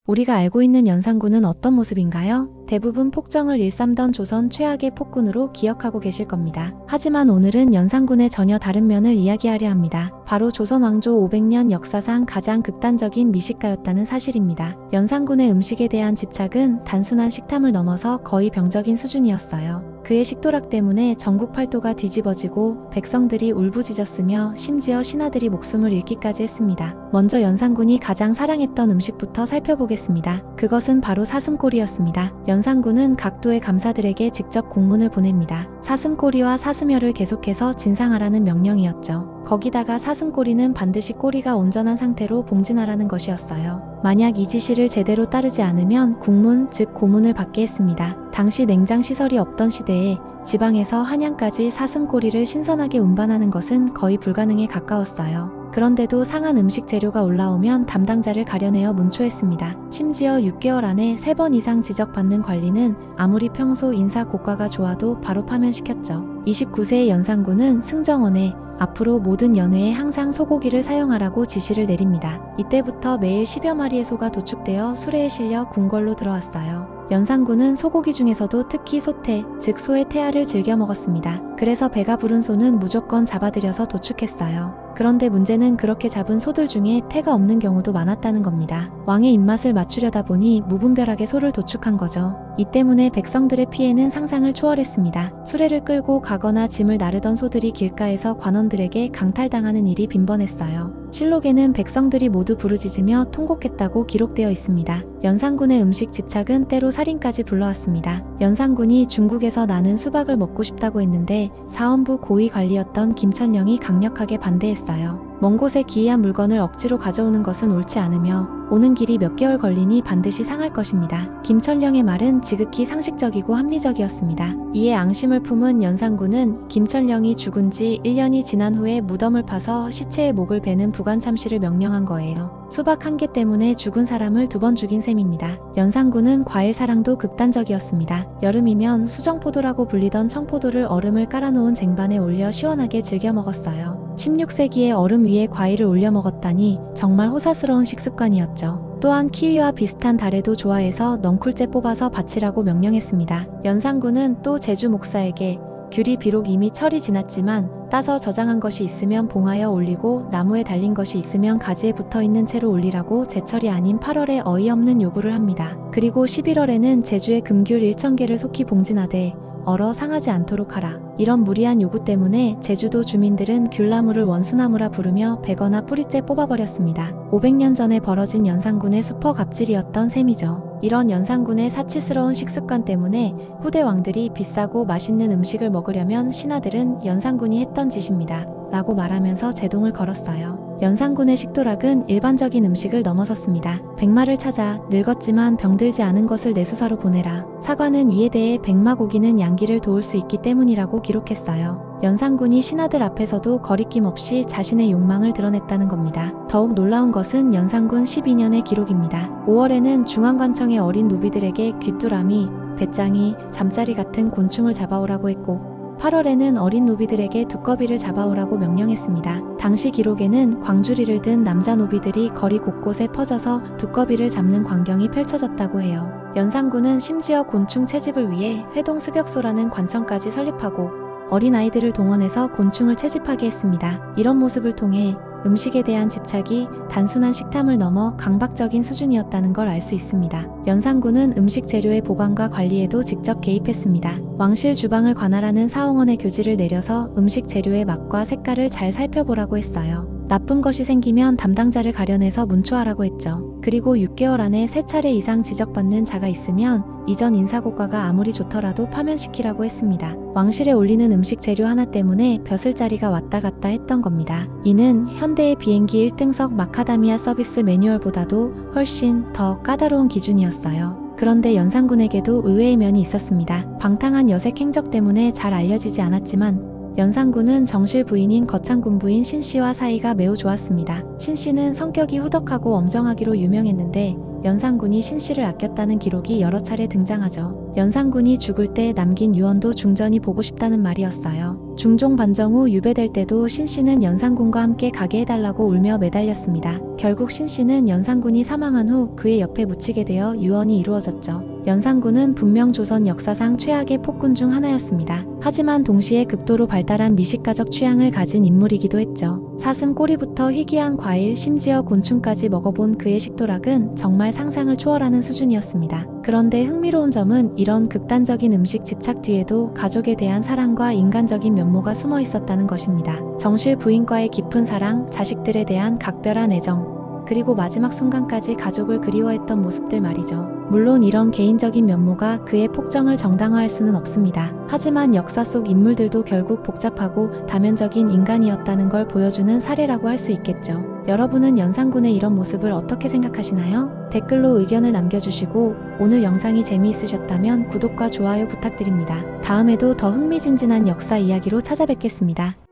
우리가 알고 있는 연산군은 어떤 모습인가요? 대부분 폭정을 일삼던 조선 최악의 폭군으로 기억하고 계실 겁니다. 하지만 오늘은 연산군의 전혀 다른 면을 이야기하려 합니다. 바로 조선 왕조 500년 역사상 가장 극단적인 미식가였다는 사실입니다. 연산군의 음식에 대한 집착은 단순한 식탐을 넘어서 거의 병적인 수준이었어요. 그의 식도락 때문에 전국 팔도가 뒤집어지고 백성들이 울부짖었으며 심지어 신하들이 목숨을 잃기까지 했습니다. 먼저 연산군이 가장 사랑했던 음식부터 살펴보겠습니다. 그것은 바로 사슴꼬리였습니다. 연산군은 각도의 감사들에게 직접 공문을 보냅니다. 사슴꼬리와 사슴혈을 계속해서 진상하라는 명령이었죠. 거기다가 사슴꼬리는 반드시 꼬리가 온전한 상태로 봉진하라는 것이었어요. 만약 이 지시를 제대로 따르지 않으면 국문, 즉 고문을 받게 했습니다. 당시 냉장시설이 없던 시대에 지방에서 한양까지 사슴꼬리를 신선하게 운반하는 것은 거의 불가능에 가까웠어요. 그런데도 상한 음식 재료가 올라오면 담당자를 가려내어 문초했습니다. 심지어 6개월 안에 3번 이상 지적받는 관리는 아무리 평소 인사 고과가 좋아도 바로 파면시켰죠. 29세의 연산군은 승정원에 앞으로 모든 연회에 항상 소고기를 사용하라고 지시를 내립니다. 이때부터 매일 10여 마리의 소가 도축되어 수레에 실려 궁궐로 들어왔어요. 연산군은 소고기 중에서도 특히 소태, 즉 소의 태아를 즐겨 먹었습니다. 그래서 배가 부른 소는 무조건 잡아들여서 도축했어요. 그런데 문제는 그렇게 잡은 소들 중에 태가 없는 경우도 많았다는 겁니다. 왕의 입맛을 맞추려다 보니 무분별하게 소를 도축한 거죠. 이 때문에 백성들의 피해는 상상을 초월했습니다. 수레를 끌고 가거나 짐을 나르던 소들이 길가에서 관원들에게 강탈당하는 일이 빈번했어요. 실록에는 백성들이 모두 부르짖으며 통곡했다고 기록되어 있습니다. 연산군의 음식 집착은 때로 살인까지 불러왔습니다. 연산군이 중국에서 나는 수박을 먹고 싶다고 했는데 사헌부 고위 관리였던 김천령이 강력하게 반대했어요. 먼 곳에 기이한 물건을 억지로 가져오는 것은 옳지 않으며 오는 길이 몇 개월 걸리니 반드시 상할 것입니다. 김천령의 말은 지극히 상식적이고 합리적이었습니다. 이에 앙심을 품은 연산군은 김천령이 죽은 지 1년이 지난 후에 무덤을 파서 시체의 목을 베는 부관참시를 명령한 거예요. 수박 한 개 때문에 죽은 사람을 2번 죽인 셈입니다. 연산군은 과일 사랑도 극단적이었습니다. 여름이면 수정포도라고 불리던 청포도를 얼음을 깔아놓은 쟁반에 올려 시원하게 즐겨 먹었어요. 16세기에 얼음 위에 과일을 올려 먹었다니 정말 호사스러운 식습관이었죠. 또한 키위와 비슷한 다래도 좋아해서 넝쿨째 뽑아서 바치라고 명령했습니다. 연산군은 또 제주 목사에게 귤이 비록 이미 철이 지났지만 따서 저장한 것이 있으면 봉하여 올리고 나무에 달린 것이 있으면 가지에 붙어있는 채로 올리라고 제철이 아닌 8월에 어이없는 요구를 합니다. 그리고 11월에는 제주에 금귤 1000개를 속히 봉진하되 얼어 상하지 않도록 하라. 이런 무리한 요구 때문에 제주도 주민들은 귤나무를 원수나무라 부르며 베거나 뿌리째 뽑아버렸습니다. 500년 전에 벌어진 연산군의 수퍼 갑질이었던 셈이죠. 이런 연산군의 사치스러운 식습관 때문에 후대 왕들이 비싸고 맛있는 음식을 먹으려면 신하들은 연산군이 했던 짓입니다. 라고 말하면서 제동을 걸었어요. 연산군의 식도락은 일반적인 음식을 넘어섰습니다. 백마를 찾아 늙었지만 병들지 않은 것을 내수사로 보내라. 사관은 이에 대해 백마고기는 양기를 도울 수 있기 때문이라고 기록했어요. 연산군이 신하들 앞에서도 거리낌 없이 자신의 욕망을 드러냈다는 겁니다. 더욱 놀라운 것은 연산군 12년의 기록입니다. 5월에는 중앙관청의 어린 노비들에게 귀뚜라미, 배짱이, 잠자리 같은 곤충을 잡아오라고 했고 8월에는 어린 노비들에게 두꺼비를 잡아오라고 명령했습니다. 당시 기록에는 광주리를 든 남자 노비들이 거리 곳곳에 퍼져서 두꺼비를 잡는 광경이 펼쳐졌다고 해요. 연산군은 심지어 곤충 채집을 위해 회동습역소라는 관청까지 설립하고 어린아이들을 동원해서 곤충을 채집하게 했습니다. 이런 모습을 통해 음식에 대한 집착이 단순한 식탐을 넘어 강박적인 수준이었다는 걸 알 수 있습니다. 연산군은 음식 재료의 보관과 관리에도 직접 개입했습니다. 왕실 주방을 관할하는 사홍원의 교지를 내려서 음식 재료의 맛과 색깔을 잘 살펴보라고 했어요. 나쁜 것이 생기면 담당자를 가려내서 문초하라고 했죠. 그리고 6개월 안에 3차례 이상 지적받는 자가 있으면 이전 인사고과가 아무리 좋더라도 파면시키라고 했습니다. 왕실에 올리는 음식 재료 하나 때문에 벼슬자리가 왔다 갔다 했던 겁니다. 이는 현대의 비행기 1등석 마카다미아 서비스 매뉴얼보다도 훨씬 더 까다로운 기준이었어요. 그런데 연산군에게도 의외의 면이 있었습니다. 방탕한 여색 행적 때문에 잘 알려지지 않았지만 연산군은 정실 부인인 거창군 부인 신씨와 사이가 매우 좋았습니다. 신씨는 성격이 후덕하고 엄정하기로 유명했는데 연산군이 신씨를 아꼈다는 기록이 여러 차례 등장하죠. 연산군이 죽을 때 남긴 유언도 중전이 보고 싶다는 말이었어요. 중종 반정 후 유배될 때도 신씨는 연산군과 함께 가게 해달라고 울며 매달렸습니다. 결국 신씨는 연산군이 사망한 후 그의 옆에 묻히게 되어 유언이 이루어졌죠. 연산군은 분명 조선 역사상 최악의 폭군 중 하나였습니다. 하지만 동시에 극도로 발달한 미식가적 취향을 가진 인물이기도 했죠. 사슴 꼬리부터 희귀한 과일, 심지어 곤충까지 먹어본 그의 식도락은 정말 상상을 초월하는 수준이었습니다. 그런데 흥미로운 점은 이런 극단적인 음식 집착 뒤에도 가족에 대한 사랑과 인간적인 면모가 숨어 있었다는 것입니다. 정실 부인과의 깊은 사랑, 자식들에 대한 각별한 애정, 그리고 마지막 순간까지 가족을 그리워했던 모습들 말이죠. 물론 이런 개인적인 면모가 그의 폭정을 정당화할 수는 없습니다. 하지만 역사 속 인물들도 결국 복잡하고 다면적인 인간이었다는 걸 보여주는 사례라고 할 수 있겠죠. 여러분은 연산군의 이런 모습을 어떻게 생각하시나요? 댓글로 의견을 남겨주시고 오늘 영상이 재미있으셨다면 구독과 좋아요 부탁드립니다. 다음에도 더 흥미진진한 역사 이야기로 찾아뵙겠습니다.